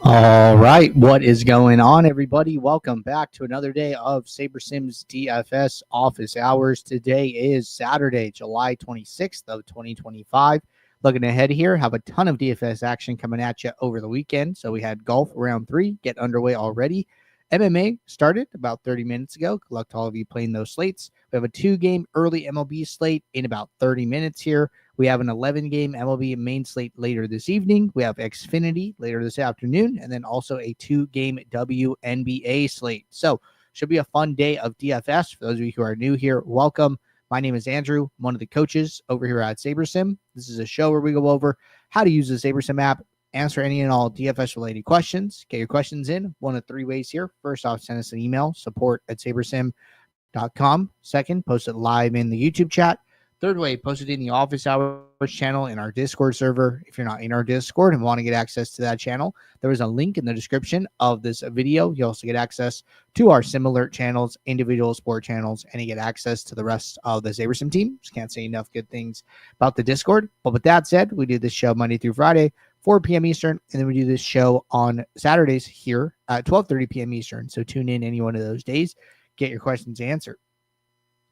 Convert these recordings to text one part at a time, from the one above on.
All right, what is going on, everybody? Welcome back to another day of SaberSim's DFS office hours. Today is Saturday, July 26th of 2025. Looking ahead here, have a ton of DFS action coming at you over the weekend. So we had golf round 3 get underway already. MMA started about 30 minutes ago. Good luck to all of you playing those slates. We have a 2-game early MLB slate in about 30 minutes here. We have an 11-game MLB main slate later this evening. We have Xfinity later this afternoon, and then also a 2-game WNBA slate. So should be a fun day of DFS. For those of you who are new here, welcome. My name is Andrew. I'm one of the coaches over here at SaberSim. This is a show where we go over how to use the SaberSim app, answer any and all DFS-related questions. Get your questions in one of 3 ways here. First off, send us an email, support@sabersim.com. Second, post it live in the YouTube chat. Third way, post it in the office hours channel in our Discord server. If you're not in our Discord and want to get access to that channel, there is a link in the description of this video. You also get access to our Sim Alert channels, individual sport channels, and you get access to the rest of the SaberSim team. Just can't say enough good things about the Discord. But with that said, we do this show Monday through Friday, 4 p.m. Eastern, and then we do this show on Saturdays here at 12:30 p.m. Eastern. So tune in any one of those days, get your questions answered.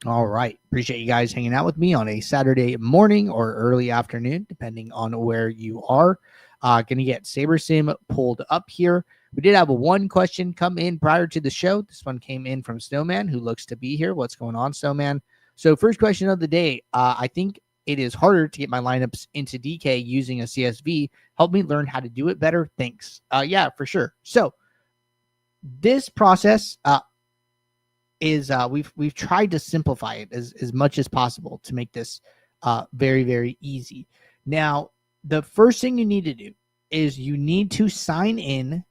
All right. Appreciate you guys hanging out with me on a Saturday morning or early afternoon, depending on where you are. Going to get SaberSim pulled up here. We did have one question come in prior to the show. This one came in from Snowman, who looks to be here. What's going on, Snowman? So first question of the day. I think it is harder to get my lineups into DK using a CSV. Help me learn how to do it better. Thanks. Yeah, for sure. So this process, is we've tried to simplify it as much as possible to make this very, very easy. Now, the first thing you need to do is you need to sign in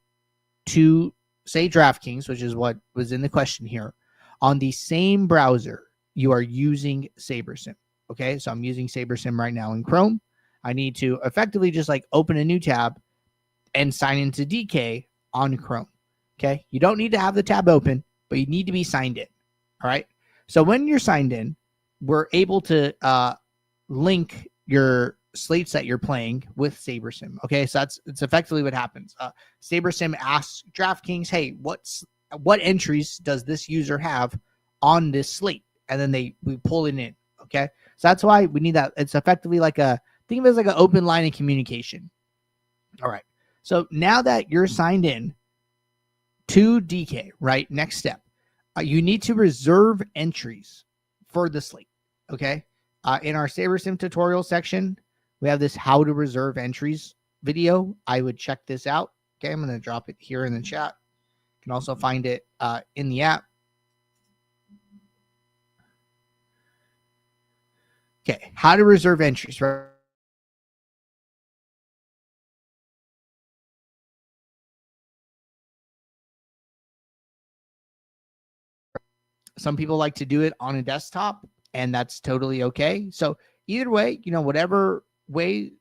to, say, DraftKings, which is what was in the question here, on the same browser you are using SaberSim. Okay, so I'm using SaberSim right now in Chrome. I need to effectively just like open a new tab and sign into DK on Chrome. Okay, you don't need to have the tab open, but you need to be signed in. All right. So when you're signed in, we're able to link your slates that you're playing with SaberSim. Okay. So it's effectively what happens. SaberSim asks DraftKings, hey, what entries does this user have on this slate? And then we pull it in. Okay. So that's why we need that. It's effectively like think of it as like an open line of communication. All right. So now that you're signed in to DK, right? Next step, you need to reserve entries for the slate. Okay. In our SaberSim tutorial section, we have this how to reserve entries video. I would check this out. Okay. I'm going to drop it here in the chat. You can also find it in the app. Okay. How to reserve entries, right? Some people like to do it on a desktop, and that's totally okay. So either way, whatever way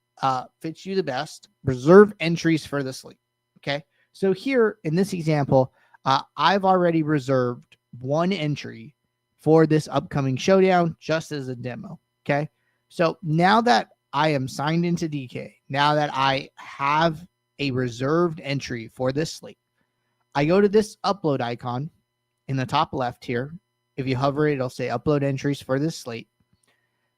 fits you the best, reserve entries for the slate. Okay. So here in this example, I've already reserved one entry for this upcoming showdown just as a demo. Okay. So now that I am signed into DK, now that I have a reserved entry for this slate, I go to this upload icon in the top left here. If you hover it, it'll say upload entries for this slate.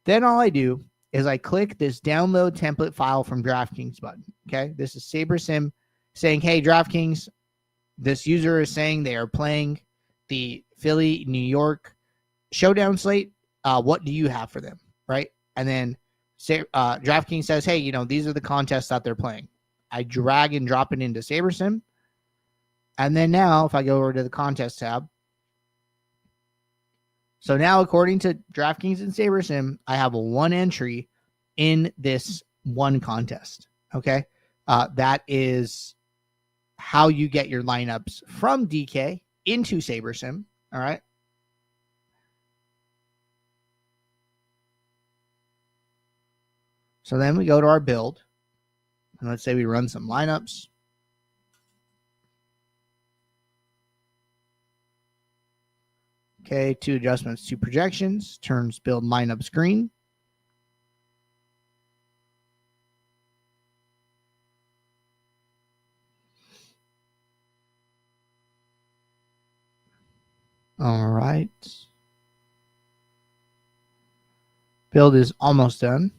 Then all I do is I click this download template file from DraftKings button. Okay. This is SaberSim saying, hey, DraftKings, this user is saying they are playing the Philly, New York showdown slate. What do you have for them? Right. And then DraftKings says, hey, these are the contests that they're playing. I drag and drop it into SaberSim. And then now if I go over to the contest tab, so now according to DraftKings and SaberSim, I have one entry in this one contest. Okay. That is how you get your lineups from DK into SaberSim. All right. So then we go to our build, and let's say we run some lineups. Okay, 2 adjustments, 2 projections, turns build lineup screen. All right. Build is almost done.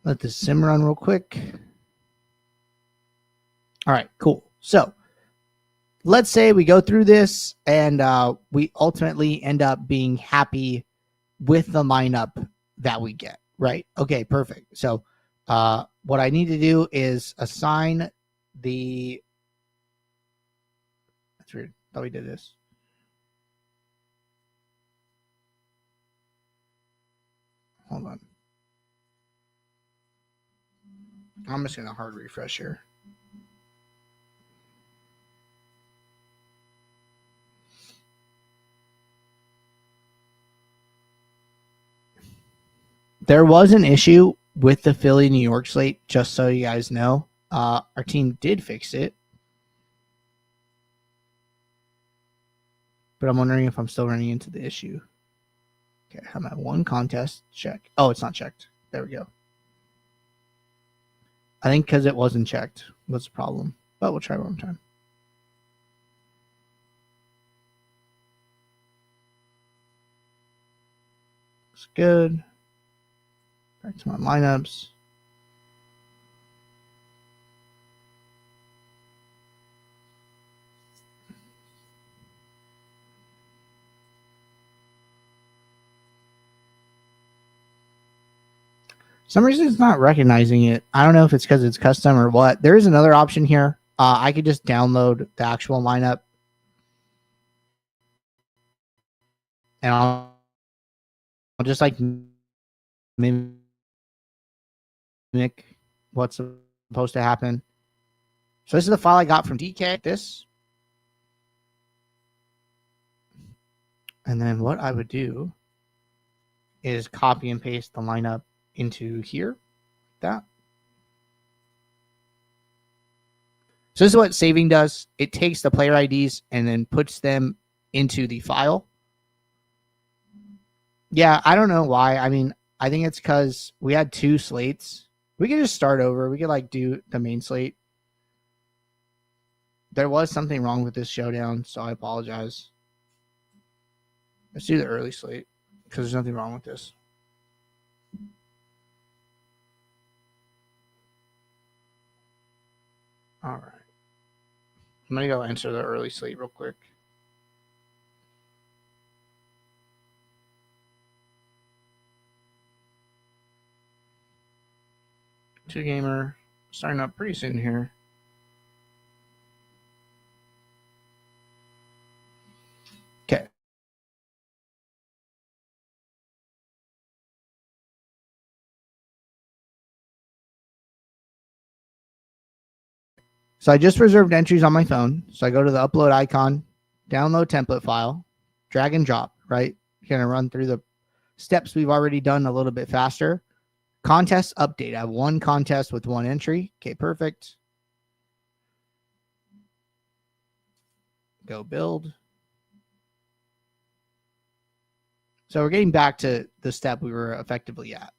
Let this sim run real quick. All right, cool. So let's say we go through this and we ultimately end up being happy with the lineup that we get, right? Okay, perfect. So what I need to do is assign the... That's weird. Thought we did this. Hold on. I'm just going to hard refresh here. There was an issue with the Philly New York slate, just so you guys know. Our team did fix it. But I'm wondering if I'm still running into the issue. Okay, I'm at one contest. Check. Oh, it's not checked. There we go. I think because it wasn't checked was the problem. But we'll try one more time. Looks good. Back to my lineups. For some reason it's not recognizing it. I don't know if it's because it's custom or what. There is another option here. I could just download the actual lineup. And I'll just like mimic what's supposed to happen. So this is the file I got from DK. This. And then what I would do is copy and paste the lineup into here. That. So this is what saving does. It takes the player IDs and then puts them into the file. Yeah, I don't know why. I mean, I think it's because we had two slates. We could just start over. We could like do the main slate. There was something wrong with this showdown, so I apologize. Let's do the early slate because there's nothing wrong with this. All right. I'm going to go enter the early slate real quick. Two gamer starting up pretty soon here. Okay. So I just reserved entries on my phone. So I go to the upload icon, download template file, drag and drop, right? Going to run through the steps we've already done a little bit faster. Contest update. I have one contest with one entry. Okay, perfect. Go build. So we're getting back to the step we were effectively at.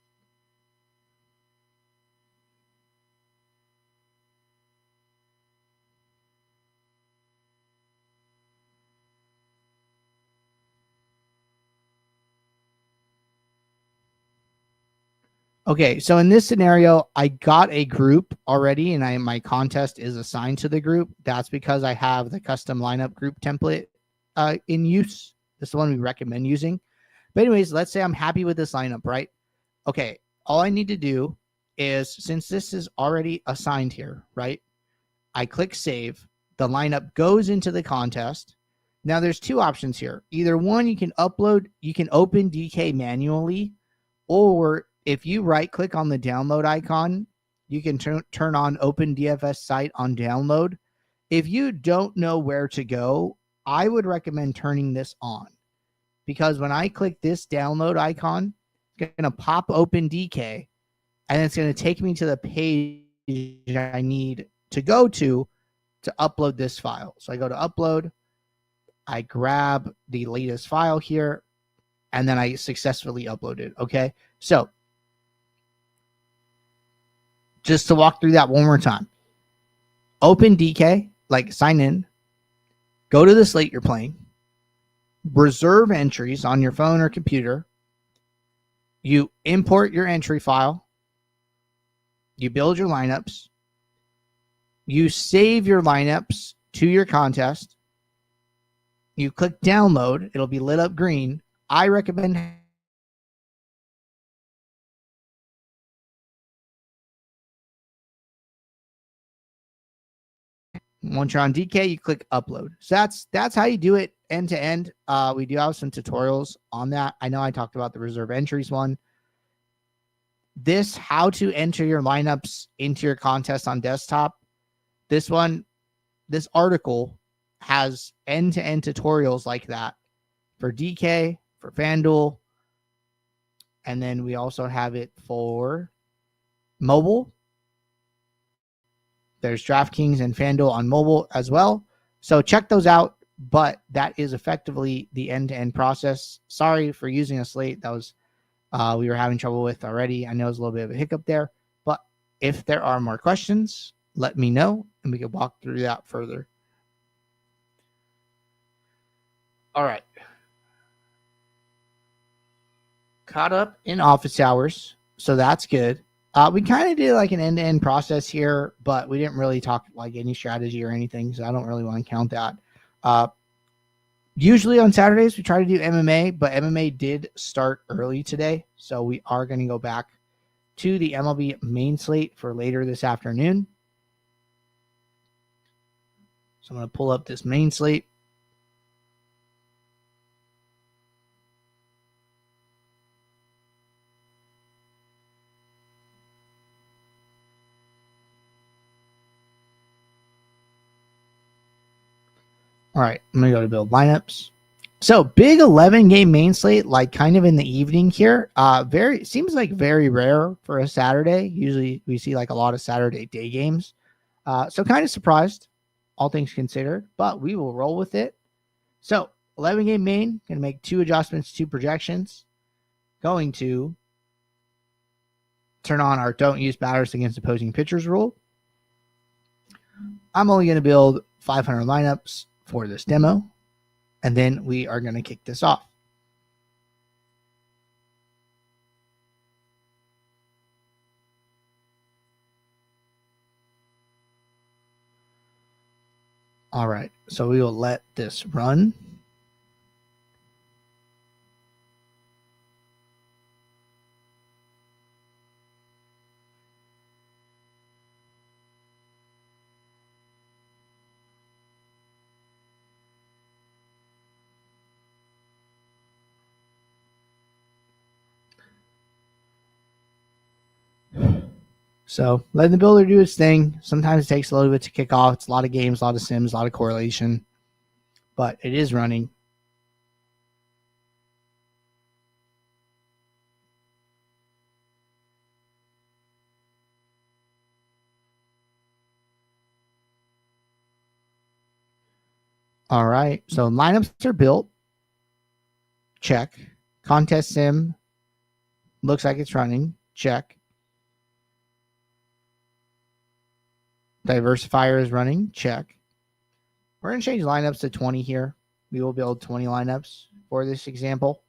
Okay, so in this scenario, I got a group already, and my contest is assigned to the group. That's because I have the custom lineup group template in use. This is the one we recommend using. But anyways, let's say I'm happy with this lineup, right? Okay, all I need to do is, since this is already assigned here, right? I click save. The lineup goes into the contest. Now there's two options here. Either one, you can open DK manually, or if you right click on the download icon, you can turn on open DFS site on download. If you don't know where to go, I would recommend turning this on, because when I click this download icon, it's going to pop open DK, and it's going to take me to the page I need to go to upload this file. So I go to upload, I grab the latest file here, and then I successfully upload it. Okay, so just to walk through that one more time. open DK, like sign in, go to the slate you're playing, reserve entries on your phone or computer. You import your entry file. You build your lineups. You save your lineups to your contest. You click download. It'll be lit up green. I recommend once you're on DK, you click upload. So that's how you do it end to end. We do have some tutorials on that. I know I talked about the reserve entries one. This how to enter your lineups into your contest on desktop. This article has end-to-end tutorials like that for DK, for FanDuel, and then we also have it for mobile. There's DraftKings and FanDuel on mobile as well. So check those out, but that is effectively the end-to-end process. Sorry for using a slate that was we were having trouble with already. I know it's a little bit of a hiccup there, but if there are more questions, let me know and we can walk through that further. All right. Caught up in office hours, so that's good. We kind of did like an end-to-end process here, but we didn't really talk like any strategy or anything, so I don't really want to count that. Usually on Saturdays, we try to do MMA, but MMA did start early today, so we are going to go back to the MLB main slate for later this afternoon. So I'm going to pull up this main slate. All right, I'm going to go to build lineups. So big 11 game main slate, like kind of in the evening here. Seems like very rare for a Saturday. Usually we see like a lot of Saturday day games. So kind of surprised, all things considered, but we will roll with it. So 11 game main, going to make 2 adjustments, 2 projections. Going to turn on our don't use batters against opposing pitchers rule. I'm only going to build 500 lineups for this demo, and then we are going to kick this off. All right, so we will let this run. So letting the builder do its thing. Sometimes it takes a little bit to kick off. It's a lot of games, a lot of sims, a lot of correlation, but it is running. All right, so lineups are built. Check. Contest sim looks like it's running. Check. Diversifier is running. Check. We're going to change lineups to 20 here. We will build 20 lineups for this example.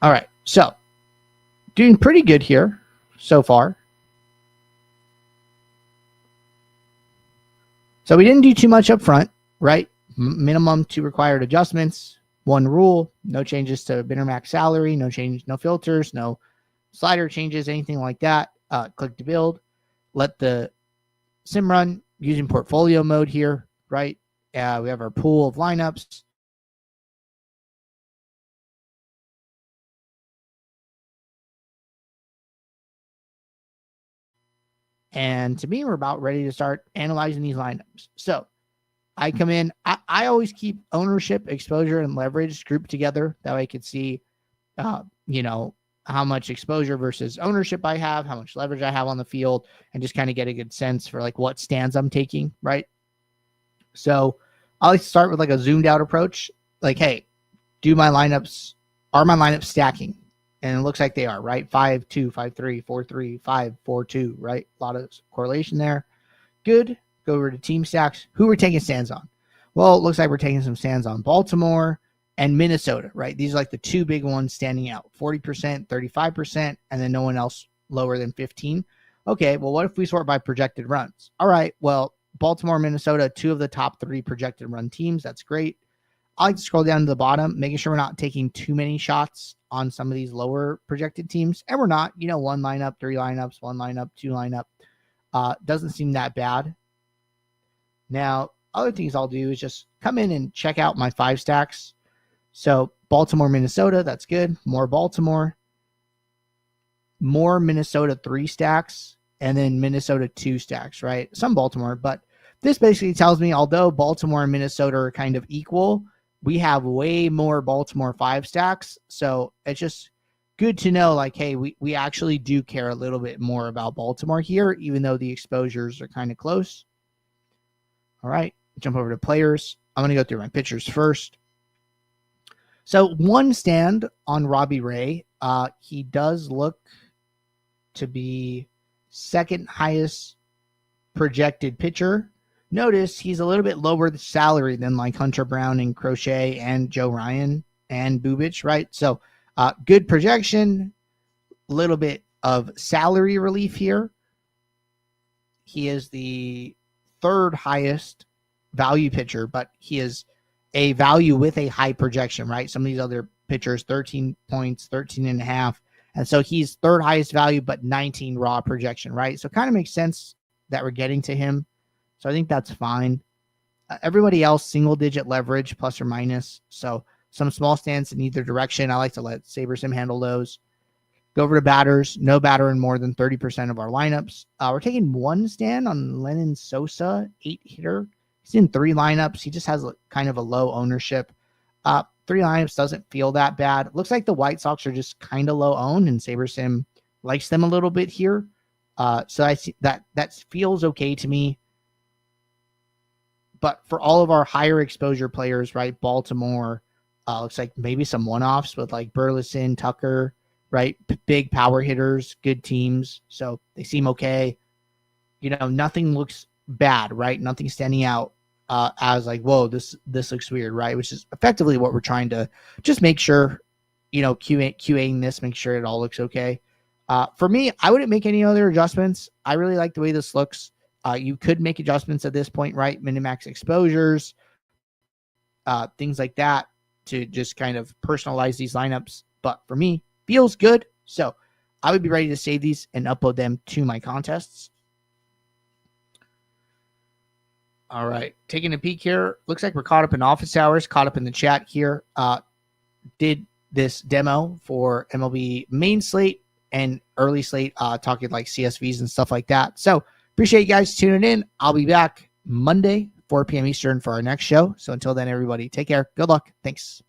All right, so doing pretty good here so far. So we didn't do too much up front, right? Minimum 2 required adjustments, 1 rule, no changes to min or max salary, no change, no filters, no slider changes, anything like that. Click to build, let the sim run using portfolio mode here, right? We have our pool of lineups. And to me, we're about ready to start analyzing these lineups. So I come in. I always keep ownership, exposure, and leverage grouped together. That way I could see, how much exposure versus ownership I have, how much leverage I have on the field, and just kind of get a good sense for like what stands I'm taking, right? So I like to start with like a zoomed out approach. Like, hey, are my lineups stacking? And it looks like they are, right? 5-2, 5-3, 4-3, 5-4-2, right? A lot of correlation there. Good. Go over to team stacks. Who we're taking stands on? Well, it looks like we're taking some stands on Baltimore and Minnesota, right? These are like the two big ones standing out. 40%, 35%, and then no one else lower than 15. Okay, well, what if we sort by projected runs? All right, well, Baltimore, Minnesota, two of the top 3 projected run teams. That's great. I like to scroll down to the bottom, making sure we're not taking too many shots on some of these lower projected teams. And we're not, 1 lineup, 3 lineups, 1 lineup, 2 lineup. Doesn't seem that bad. Now, other things I'll do is just come in and check out my 5 stacks. So Baltimore, Minnesota, that's good. More Baltimore. More Minnesota 3 stacks. And then Minnesota 2 stacks, right? Some Baltimore, but this basically tells me, although Baltimore and Minnesota are kind of equal, we have way more Baltimore 5 stacks. So it's just good to know, like, hey, we actually do care a little bit more about Baltimore here, even though the exposures are kind of close. All right, jump over to players. I'm going to go through my pitchers first. So 1 stand on Robbie Ray. He does look to be 2nd highest projected pitcher. Notice he's a little bit lower the salary than like Hunter Brown and Crochet and Joe Ryan and Bubich, right? So good projection, little bit of salary relief here. He is the 3rd highest value pitcher, but he is a value with a high projection, right? Some of these other pitchers, 13 points, 13.5. And so he's 3rd highest value, but 19 raw projection, right? So it kind of makes sense that we're getting to him. So I think that's fine. Everybody else, single digit leverage, plus or minus. So some small stands in either direction. I like to let SaberSim handle those. Go over to batters. No batter in more than 30% of our lineups. We're taking 1 stand on Lennon Sosa, 8 hitter. He's in 3 lineups. He just has kind of a low ownership. 3 lineups doesn't feel that bad. Looks like the White Sox are just kind of low owned, and SaberSim likes them a little bit here. So I see that feels okay to me. But for all of our higher exposure players, right, Baltimore, looks like maybe some one-offs with like Burleson, Tucker, right, big power hitters, good teams. So they seem okay. Nothing looks bad, right? Nothing standing out as like, whoa, this looks weird, right? Which is effectively what we're trying to just make sure, QAing this, make sure it all looks okay. For me, I wouldn't make any other adjustments. I really like the way this looks. You could make adjustments at this point, right? Minimax exposures, things like that to just kind of personalize these lineups. But for me, feels good. So I would be ready to save these and upload them to my contests. All right. Taking a peek here. Looks like we're caught up in office hours, caught up in the chat here. Did this demo for MLB main slate and early slate, talking like CSVs and stuff like that. So appreciate you guys tuning in. I'll be back Monday, 4 p.m. Eastern for our next show. So until then, everybody, take care. Good luck. Thanks.